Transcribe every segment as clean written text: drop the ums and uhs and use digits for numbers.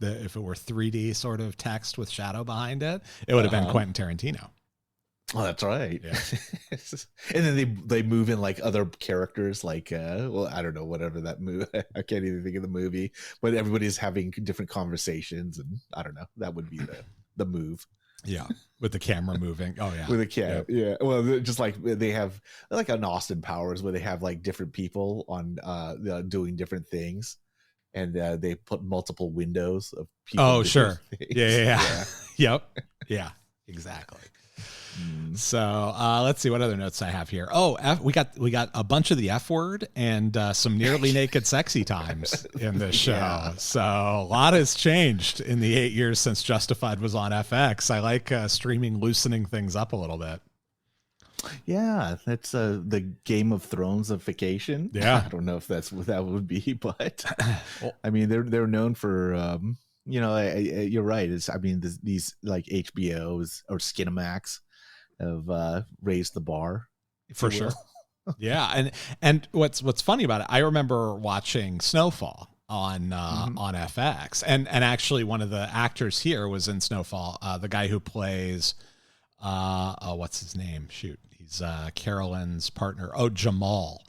if it were 3D sort of text with shadow behind it, it would have been Quentin Tarantino. Oh, that's right. Yeah. And then they move in like other characters, like well, I don't know, whatever that movie. I can't even think of the movie, but everybody's having different conversations, and I don't know. That would be the move. Yeah, with the camera moving. Oh yeah, with a camera. Yeah. Well, just like they have like an Austin Powers where they have like different people on doing different things, and they put multiple windows of people. Oh sure. Yeah. Yep. Yeah. Exactly. So let's see what other notes I have here. Oh, we got a bunch of the F word and some nearly naked sexy times in this show. Yeah. So a lot has changed in the 8 years since Justified was on FX. I like streaming loosening things up a little bit. Yeah, that's the Game of Thronesification. Yeah, I don't know if that's what that would be, but I mean they're known for you're right. These like HBOs or Skinamax have raised the bar for sure. Yeah, and what's funny about it, I remember watching Snowfall on FX, and actually one of the actors here was in Snowfall, the guy who plays what's his name? Shoot, he's Carolyn's partner. Oh, Jamal.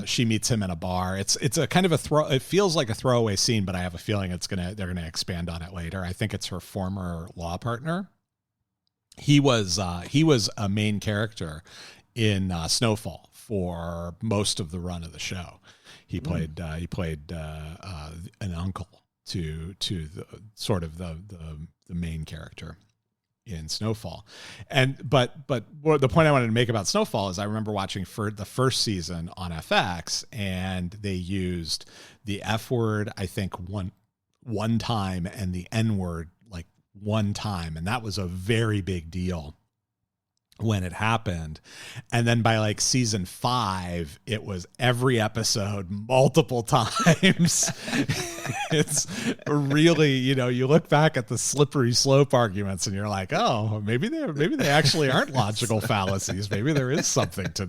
She meets him in a bar. It's a kind of it feels like a throwaway scene, but I have a feeling they're gonna expand on it later. I think it's her former law partner. He was a main character in Snowfall for most of the run of the show. He played an uncle to the sort of the main character in Snowfall. But the point I wanted to make about Snowfall is I remember watching for the first season on FX, and they used the F word, I think one time, and the N word like one time. And that was a very big deal when it happened. And then by like season 5, it was every episode multiple times. It's really, you look back at the slippery slope arguments and you're like, oh, maybe they actually aren't logical fallacies. Maybe there is something to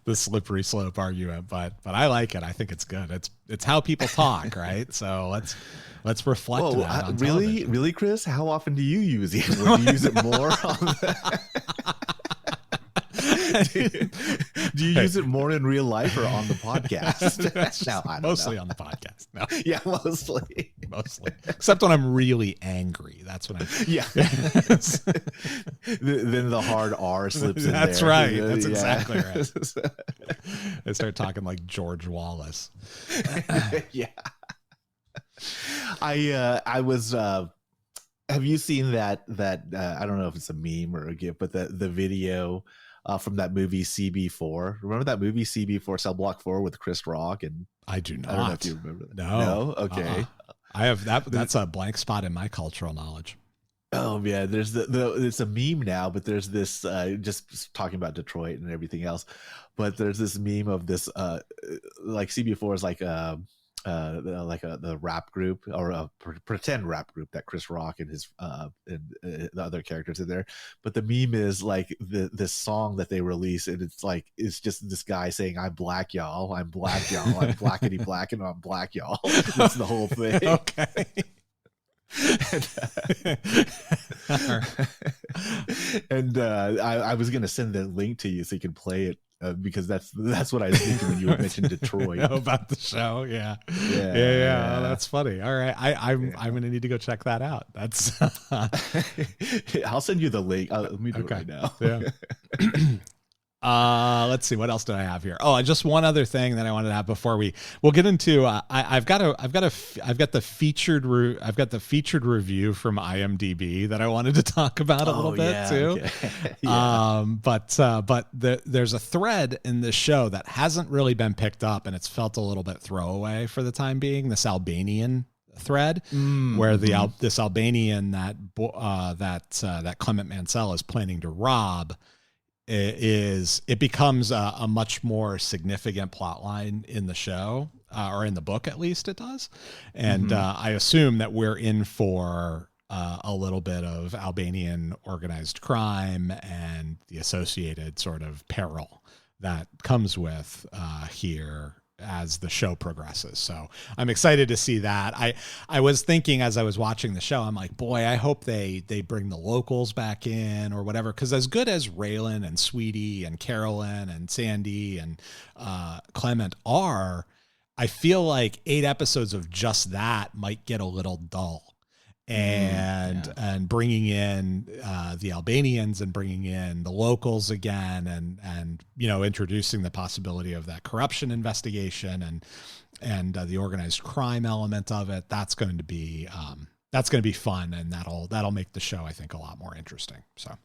the slippery slope argument, but I like it. I think it's good. It's how people talk, right? So let's reflect that on television. Really, Chris? How often do you use it? Would you use it more on the do you use it more in real life or on the podcast? No, mostly on the podcast. No. Yeah, mostly. Except when I'm really angry. That's when Then the hard R slips in That's there. Right. That's exactly right. I start talking like George Wallace. Yeah. I was have you seen that I don't know if it's a meme or a GIF, but the video from that movie CB4. Remember that movie CB4, Cell Block 4 with Chris Rock? And I do not. I don't know if you remember that. No? Okay. I have that. That's a blank spot in my cultural knowledge. Oh yeah, there's it's a meme now, but there's this just talking about Detroit and everything else. But there's this meme of this like CB4 is like the rap group or a pretend rap group that Chris Rock and his and the other characters in there. But the meme is like this song that they release, and it's just this guy saying, "I'm black, y'all. I'm black, y'all. I'm blackity black, and I'm black, y'all." That's the whole thing. Okay. And I was gonna send the link to you so you can play it. Because that's what I was thinking when you mentioned Detroit. About the show. Yeah. Oh, that's funny. All right. I'm going to need to go check that out. That's I'll send you the link. Let me do it right now. Yeah. Let's see, what else do I have here? Oh, just one other thing that I wanted to have before we'll get into. I've got the featured review from IMDb that I wanted to talk about a little bit too. Okay. Yeah. But there's a thread in this show that hasn't really been picked up, and it's felt a little bit throwaway for the time being. This Albanian thread where this Albanian that Clement Mansell is planning to rob. It becomes a much more significant plot line in the show, or in the book, at least it does. And I assume that we're in for a little bit of Albanian organized crime and the associated sort of peril that comes with here as the show progresses. So I'm excited to see that. I was thinking as I was watching the show, I'm like, boy, I hope they bring the locals back in or whatever. Cause as good as Raylan and Sweetie and Carolyn and Sandy and Clement are, I feel like 8 episodes of just that might get a little dull. And bringing in the Albanians and bringing in the locals again, and introducing the possibility of that corruption investigation and the organized crime element of it. That's going to be fun, and that'll make the show, I think, a lot more interesting. So,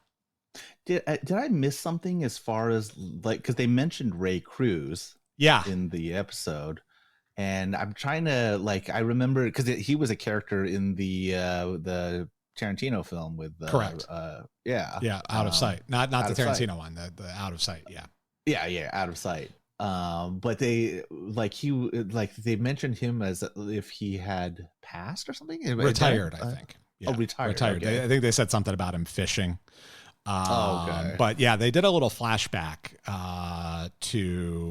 did I miss something as far as, like, because they mentioned Ray Cruz, in the episode? And I'm trying to, like, I remember because he was a character in the Tarantino film with correct, Out of Sight, not the Tarantino one, the Out of Sight, Out of Sight. But they they mentioned him as if he had passed or something, retired, I think. Retired. Okay. I think they said something about him fishing. Okay. But yeah, they did a little flashback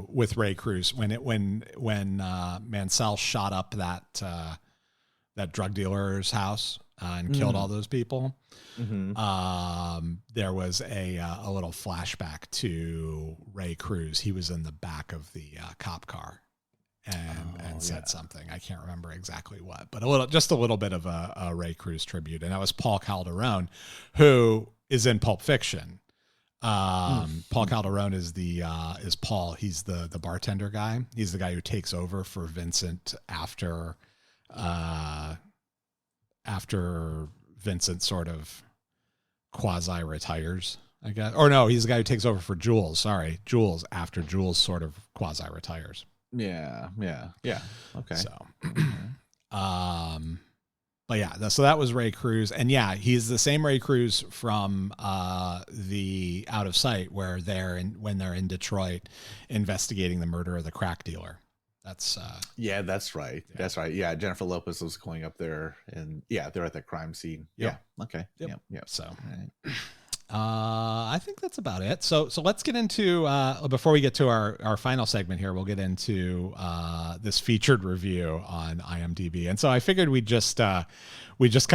with Ray Cruz when Mansell shot up that drug dealer's house and killed all those people. Mm-hmm. There was a little flashback to Ray Cruz. He was in the back of the cop car and said something. I can't remember exactly what, but just a little bit of a Ray Cruz tribute, and that was Paul Calderone, who is in Pulp Fiction. Paul Calderone is Paul. He's the bartender guy. He's the guy who takes over for Vincent after Vincent sort of quasi retires, I guess. Or no, he's the guy who takes over for Jules. Sorry, Jules, after Jules sort of quasi retires. Yeah. Okay. So, but yeah, so that was Ray Cruz, and yeah, he's the same Ray Cruz from the Out of Sight, where when they're in Detroit investigating the murder of the crack dealer. That's that's right. Yeah. That's right. Yeah, Jennifer Lopez was going up there, and they're at the crime scene. Yep. Yeah. Okay. Yep. So, right. I think that's about it. So let's get into before we get to our final segment here, we'll get into this featured review on IMDb. And so I figured we just kind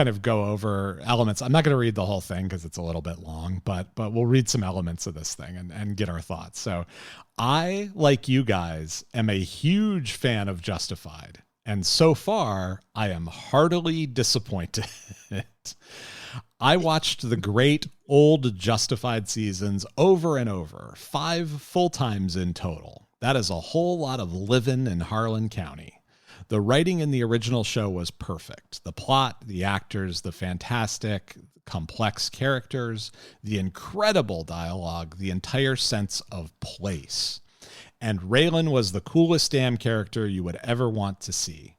of go over elements. I'm not going to read the whole thing because it's a little bit long, but we'll read some elements of this thing and get our thoughts. So I, like you guys, am a huge fan of Justified, and so far I am heartily disappointed. I watched the great old Justified seasons over and over, 5 full times in total. That is a whole lot of living in Harlan County. The writing in the original show was perfect. The plot, the actors, the fantastic, complex characters, the incredible dialogue, the entire sense of place. And Raylan was the coolest damn character you would ever want to see.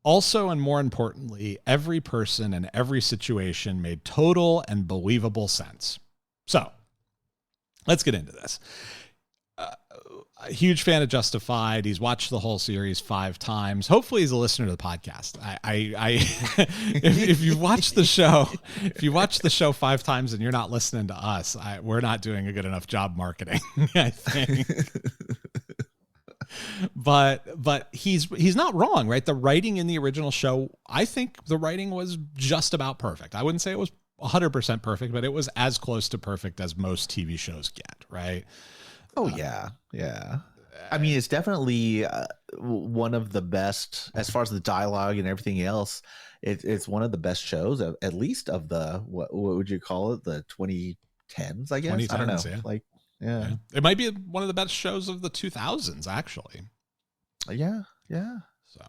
Also, and more importantly, every person and every situation made total and believable sense. So, let's get into this. A huge fan of Justified. He's watched the whole series 5 times. Hopefully, he's a listener to the podcast. If you watch the show 5 times and you're not listening to us, we're not doing a good enough job marketing, I think. But he's not wrong, right? The writing in the original show, I think the writing was just about perfect. I wouldn't say it was 100% perfect, but it was as close to perfect as most TV shows get, right? Oh, yeah. I mean, it's definitely one of the best, as far as the dialogue and everything else. It's one of the best shows, at least of the, what would you call it? The 2010s, I guess. 2010s, I don't know. Yeah. Like, yeah. It might be one of the best shows of the 2000s, actually. Yeah. So,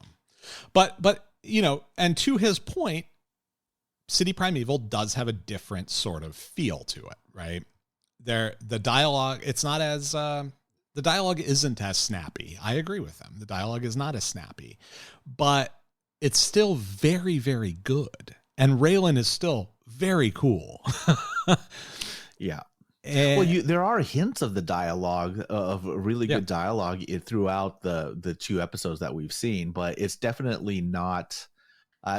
but and to his point, City Primeval does have a different sort of feel to it, right? The dialogue, it's not as the dialogue isn't as snappy. I agree with him. The dialogue is not as snappy, but it's still very, very good. And Raylan is still very cool. Yeah. And there are hints of the dialogue, of really good dialogue throughout the 2 episodes that we've seen, but it's definitely not.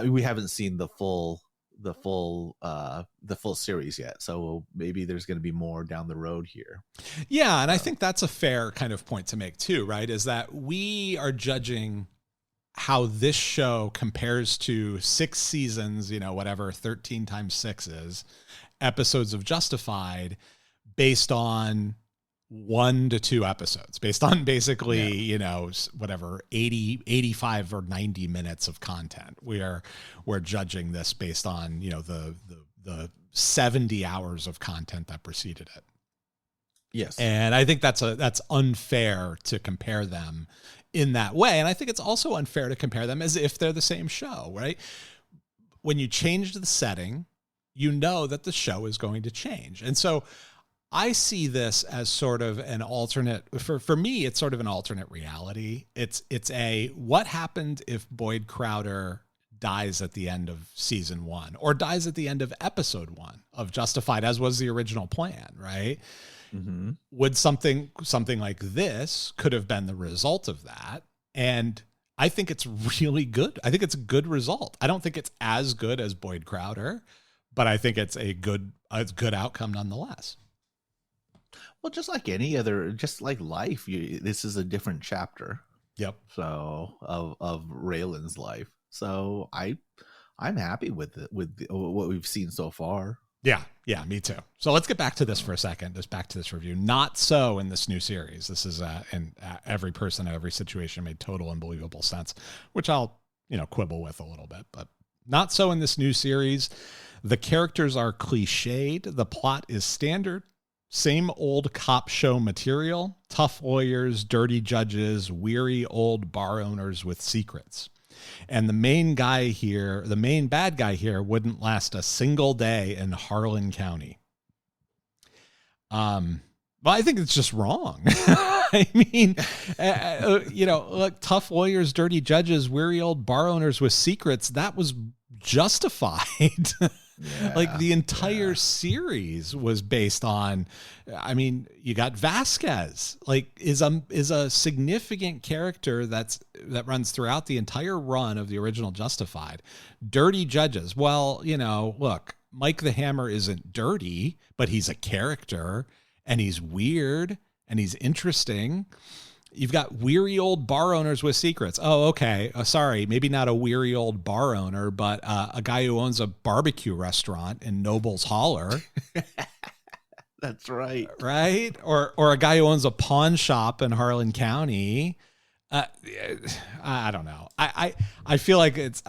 We haven't seen the full the full series yet. So maybe there's going to be more down the road here. Yeah, and I think that's a fair kind of point to make too, right? Is that we are judging how this show compares to 6 seasons, whatever 13 times 6 is, episodes of Justified, based on 1 to 2 episodes, based on basically, whatever 80, 85 or 90 minutes of content. We're judging this based on, the 70 hours of content that preceded it. Yes. And I think that's unfair to compare them in that way. And I think it's also unfair to compare them as if they're the same show, right? When you change the setting, you know that the show is going to change. And so I see this as sort of an alternate, for me, it's sort of an alternate reality. It's what happened if Boyd Crowder dies at the end of season 1 or dies at the end of episode 1 of Justified, as was the original plan, right? Mm-hmm. Would something like this could have been the result of that. And I think it's really good. I think it's a good result. I don't think it's as good as Boyd Crowder, but I think it's a good outcome nonetheless. Well, just like any other, just like life, this is a different chapter. Yep. So of Raylan's life. So I'm happy with what we've seen so far. Yeah, me too. So let's get back to this for a second. Just back to this review. Not so in this new series. This is in every person, every situation made total and believable sense, which I'll quibble with a little bit, but not so in this new series. The characters are cliched. The plot is standard. Same old cop show material, tough lawyers, dirty judges, weary old bar owners with secrets. And the main bad guy here wouldn't last a single day in Harlan County. Well, I think it's just wrong. I mean, look, tough lawyers, dirty judges, weary old bar owners with secrets, that was Justified. Yeah, like the entire series was based on, I mean, you got Vasquez, like is a significant character that runs throughout the entire run of the original Justified. Dirty judges. Well, look, Mike the Hammer isn't dirty, but he's a character and he's weird and he's interesting. You've got weary old bar owners with secrets. Oh, okay. Sorry, maybe not a weary old bar owner, but a guy who owns a barbecue restaurant in Noble's Holler. That's right. Right? Or a guy who owns a pawn shop in Harlan County. I don't know. I feel like it's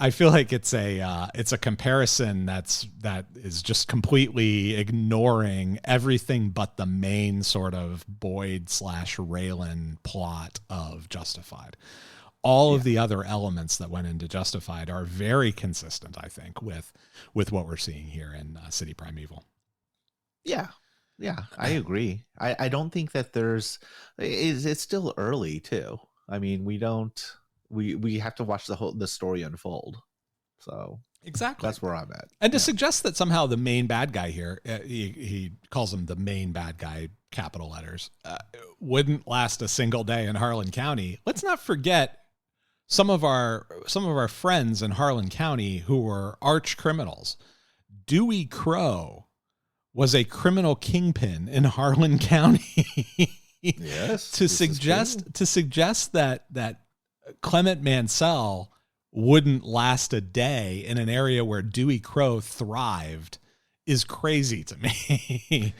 a comparison that is just completely ignoring everything but the main sort of Boyd / Raylan plot of Justified. All of the other elements that went into Justified are very consistent, I think, with what we're seeing here in City Primeval. Yeah, I agree. I don't think that it's still early too. I mean, we have to watch the story unfold. So exactly, that's where I'm at. And to suggest that somehow the main bad guy here, he calls him the main bad guy, capital letters, wouldn't last a single day in Harlan County. Let's not forget some of our friends in Harlan County who were arch criminals. Dewey Crow was a criminal kingpin in Harlan County. Yes. to suggest that Clement Mansell wouldn't last a day in an area where Dewey Crow thrived is crazy to me.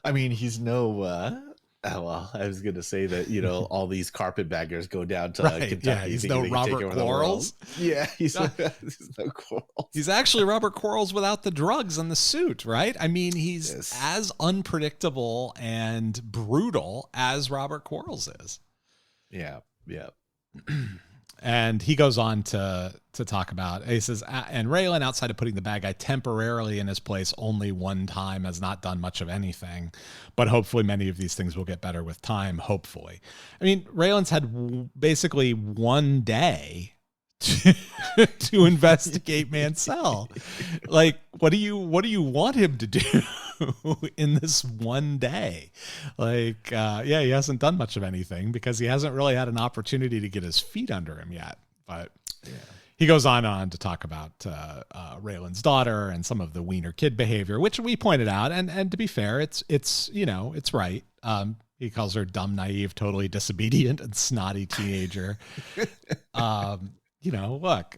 I mean, he's no well, I was going to say that, all these carpetbaggers go down to Kentucky. Yeah, he's no Robert Quarles. Yeah, he's no Quarles. He's actually Robert Quarles without the drugs and the suit, right? I mean, he's as unpredictable and brutal as Robert Quarles is. Yeah. And he goes on to talk about, he says, and Raylan, outside of putting the bad guy temporarily in his place only one time, has not done much of anything, but hopefully many of these things will get better with time, hopefully. I mean, Raylan's had basically one day to investigate Mansell. Like, what do you want him to do in this one day? Like, he hasn't done much of anything because he hasn't really had an opportunity to get his feet under him yet. But he goes on to talk about Raylan's daughter and some of the weiner kid behavior, which we pointed out. And to be fair, it's you know, it's right. He calls her dumb, naive, totally disobedient and snotty teenager. You know, look,